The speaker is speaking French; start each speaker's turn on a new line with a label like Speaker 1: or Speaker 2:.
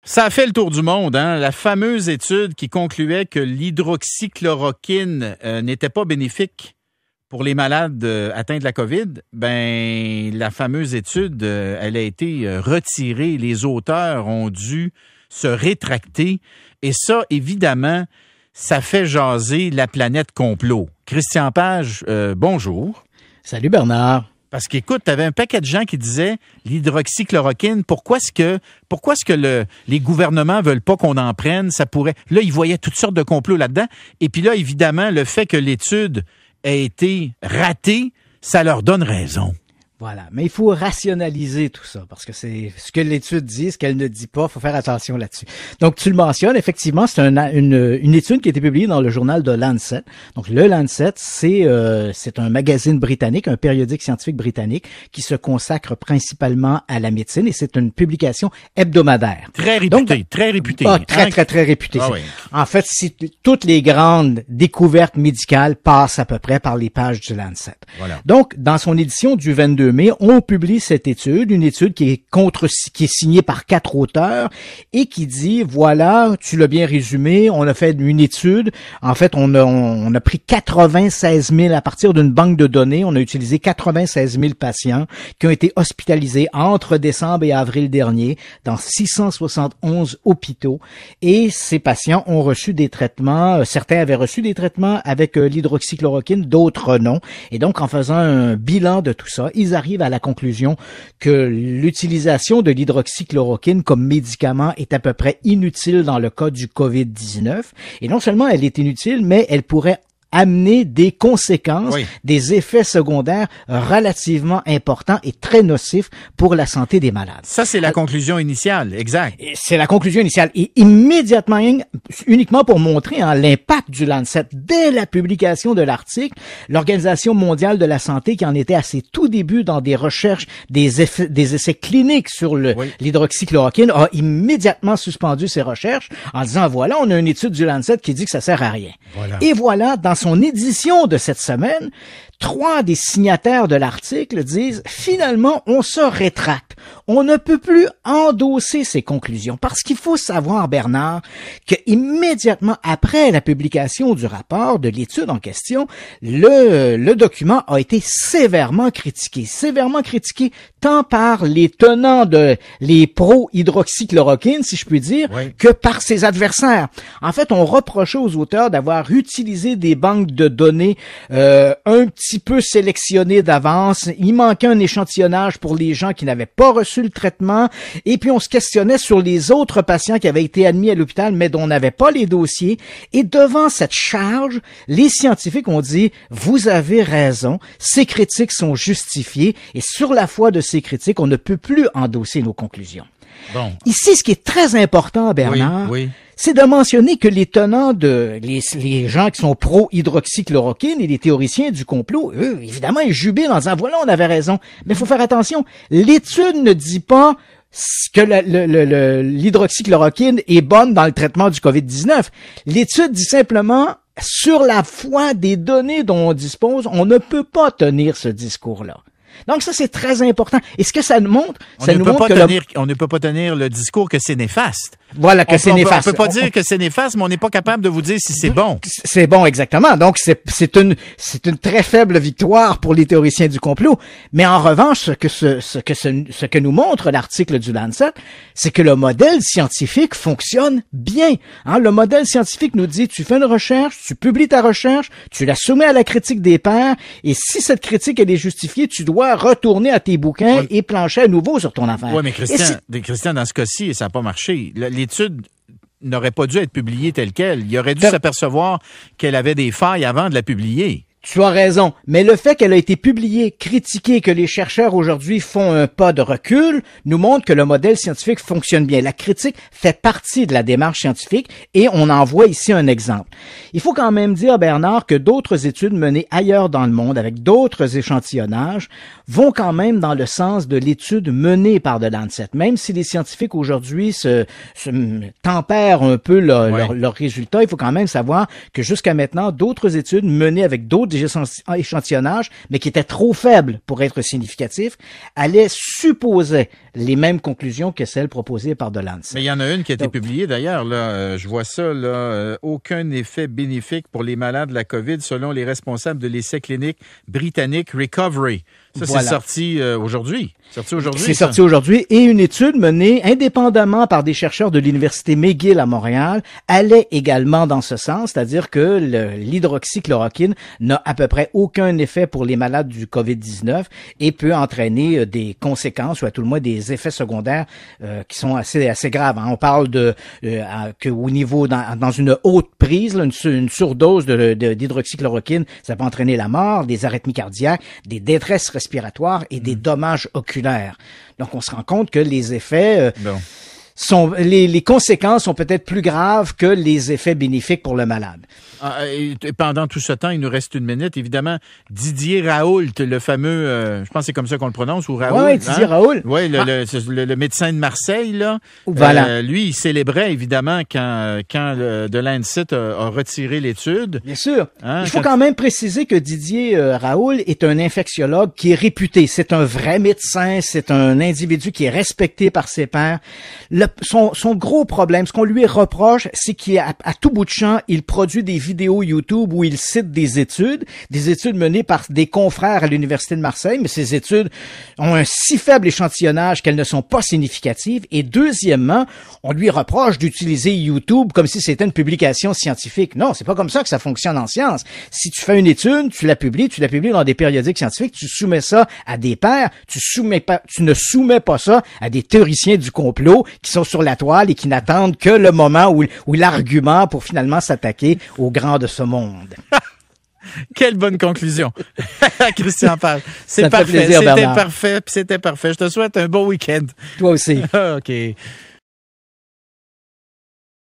Speaker 1: Ça a fait le tour du monde, hein? La fameuse étude qui concluait que l'hydroxychloroquine n'était pas bénéfique pour les malades atteints de la COVID. Ben, la fameuse étude, elle a été retirée. Les auteurs ont dû se rétracter. Et ça, évidemment, ça fait jaser la planète complot. Christian Page, bonjour.
Speaker 2: Salut Bernard.
Speaker 1: Parce qu'écoute, tu avais un paquet de gens qui disaient l'hydroxychloroquine, pourquoi est-ce que les gouvernements veulent pas qu'on en prenne? Ça pourrait. Là, ils voyaient toutes sortes de complots là-dedans. Et puis là, évidemment, le fait que l'étude ait été ratée, ça leur donne raison.
Speaker 2: Voilà, mais il faut rationaliser tout ça, parce que c'est ce que l'étude dit, ce qu'elle ne dit pas, il faut faire attention là-dessus. Donc, tu le mentionnes, effectivement, c'est une étude qui a été publiée dans le journal de Lancet. Donc, le Lancet, c'est un magazine britannique, un périodique scientifique britannique, qui se consacre principalement à la médecine, et c'est une publication hebdomadaire.
Speaker 1: Très réputée, très réputée.
Speaker 2: Très réputée.
Speaker 1: Ah oui.
Speaker 2: En fait, toutes les grandes découvertes médicales passent à peu près par les pages du Lancet.
Speaker 1: Voilà.
Speaker 2: Donc, dans son édition du 22 mai, on publie cette étude, une étude qui est signée par 4 auteurs et qui dit, voilà, tu l'as bien résumé, on a fait une étude, en fait, on a pris 96 000 à partir d'une banque de données, on a utilisé 96 000 patients qui ont été hospitalisés entre décembre et avril dernier dans 671 hôpitaux et ces patients ont reçu des traitements, certains avaient reçu des traitements avec l'hydroxychloroquine, d'autres non, et donc en faisant un bilan de tout ça, ils arrive à la conclusion que l'utilisation de l'hydroxychloroquine comme médicament est à peu près inutile dans le cas du COVID-19. Et non seulement elle est inutile, mais elle pourrait amener des conséquences,
Speaker 1: oui,
Speaker 2: des effets secondaires relativement importants et très nocifs pour la santé des malades.
Speaker 1: Ça, c'est la conclusion initiale, exact.
Speaker 2: C'est la conclusion initiale. Et immédiatement, uniquement pour montrer l'impact du Lancet, dès la publication de l'article, l'Organisation mondiale de la santé, qui en était à ses tout débuts dans des recherches, des essais cliniques sur l'hydroxychloroquine, a immédiatement suspendu ses recherches en disant, voilà, on a une étude du Lancet qui dit que ça sert à rien.
Speaker 1: Voilà.
Speaker 2: Et voilà, dans son édition de cette semaine, 3 des signataires de l'article disent, finalement, on se rétracte. On ne peut plus endosser ces conclusions parce qu'il faut savoir, Bernard, que immédiatement après la publication du rapport, de l'étude en question, le document a été sévèrement critiqué tant par les tenants les pro-hydroxychloroquine, si je puis dire,
Speaker 1: oui,
Speaker 2: que par ses adversaires. En fait, on reprochait aux auteurs d'avoir utilisé des banques de données un petit peu sélectionnées d'avance. Il manquait un échantillonnage pour les gens qui n'avaient pas reçu le traitement. Et puis, on se questionnait sur les autres patients qui avaient été admis à l'hôpital, mais dont on n'avait pas les dossiers. Et devant cette charge, les scientifiques ont dit, vous avez raison, ces critiques sont justifiées. Et sur la foi de ces critiques, on ne peut plus endosser nos conclusions.
Speaker 1: Bon.
Speaker 2: Ici, ce qui est très important, Bernard,
Speaker 1: oui,
Speaker 2: c'est de mentionner que les tenants les gens qui sont pro-hydroxychloroquine et les théoriciens du complot, eux, évidemment, ils jubilent en disant, voilà, on avait raison. Mais il faut faire attention. L'étude ne dit pas que l'hydroxychloroquine est bonne dans le traitement du COVID-19. L'étude dit simplement, sur la foi des données dont on dispose, on ne peut pas tenir ce discours-là. Donc ça, c'est très important. Et ce que ça nous montre,
Speaker 1: on ne peut pas tenir le discours que c'est néfaste.
Speaker 2: Voilà, que c'est néfaste.
Speaker 1: On peut pas dire que c'est néfaste, mais on n'est pas capable de vous dire si c'est bon.
Speaker 2: C'est bon, exactement. Donc, c'est une très faible victoire pour les théoriciens du complot. Mais en revanche, ce que nous montre l'article du Lancet, c'est que le modèle scientifique fonctionne bien. Hein, le modèle scientifique nous dit, tu fais une recherche, tu publies ta recherche, tu la soumets à la critique des pairs, et si cette critique, elle est justifiée, tu dois retourner à tes bouquins et plancher à nouveau sur ton affaire.
Speaker 1: Oui, mais Christian, dans ce cas-ci, ça n'a pas marché. L'étude n'aurait pas dû être publiée telle quelle. Il aurait dû s'apercevoir qu'elle avait des failles avant de la publier.
Speaker 2: Tu as raison, mais le fait qu'elle a été publiée, critiquée, que les chercheurs aujourd'hui font un pas de recul, nous montre que le modèle scientifique fonctionne bien. La critique fait partie de la démarche scientifique et on en voit ici un exemple. Il faut quand même dire, Bernard, que d'autres études menées ailleurs dans le monde, avec d'autres échantillonnages, vont quand même dans le sens de l'étude menée par The Lancet. Même si les scientifiques aujourd'hui se tempèrent un peu leurs résultats, il faut quand même savoir que jusqu'à maintenant, d'autres études menées avec d'autres d'échantillonnage, mais qui était trop faible pour être significatif, allait supposer les mêmes conclusions que celles proposées par The Lancet.
Speaker 1: Mais il y en a une qui a été publiée d'ailleurs, là, je vois ça, là, aucun effet bénéfique pour les malades de la COVID selon les responsables de l'essai clinique britannique Recovery. Ça, voilà. C'est sorti aujourd'hui.
Speaker 2: C'est sorti aujourd'hui. Et une étude menée indépendamment par des chercheurs de l'Université McGill à Montréal allait également dans ce sens, c'est-à-dire que l'hydroxychloroquine n'a à peu près aucun effet pour les malades du COVID-19 et peut entraîner des conséquences ou à tout le moins des effets secondaires qui sont assez graves. On parle que au niveau dans une haute prise, là, une surdose d'hydroxychloroquine, ça peut entraîner la mort, des arythmies cardiaques, des détresses respiratoires et des dommages oculaires. Donc, on se rend compte que les effets les conséquences sont peut-être plus graves que les effets bénéfiques pour le malade.
Speaker 1: Et pendant tout ce temps, il nous reste une minute. Évidemment, Didier Raoult, le fameux, je pense que c'est comme ça qu'on le prononce, ou Raoult.
Speaker 2: Oui, Didier Raoult.
Speaker 1: Oui, le médecin de Marseille, là.
Speaker 2: Voilà.
Speaker 1: Lui, il célébrait évidemment quand The Lancet a retiré l'étude.
Speaker 2: Bien sûr. Il faut quand même préciser que Didier Raoult est un infectiologue qui est réputé. C'est un vrai médecin, c'est un individu qui est respecté par ses pairs. Son gros problème, ce qu'on lui reproche, c'est qu'à tout bout de champ, il produit des vidéos YouTube où il cite des études menées par des confrères à l'Université de Marseille, mais ces études ont un si faible échantillonnage qu'elles ne sont pas significatives. Et deuxièmement, on lui reproche d'utiliser YouTube comme si c'était une publication scientifique. Non, c'est pas comme ça que ça fonctionne en science. Si tu fais une étude, tu la publies dans des périodiques scientifiques, tu soumets ça à des pairs, tu ne soumets pas ça à des théoriciens du complot qui sont sur la toile et qui n'attendent que le moment où l'argument pour finalement s'attaquer aux grands de ce monde.
Speaker 1: Quelle bonne conclusion. Christian Page.
Speaker 2: C'est parfait. Plaisir,
Speaker 1: c'était parfait. Je te souhaite un bon week-end.
Speaker 2: Toi aussi.
Speaker 1: OK.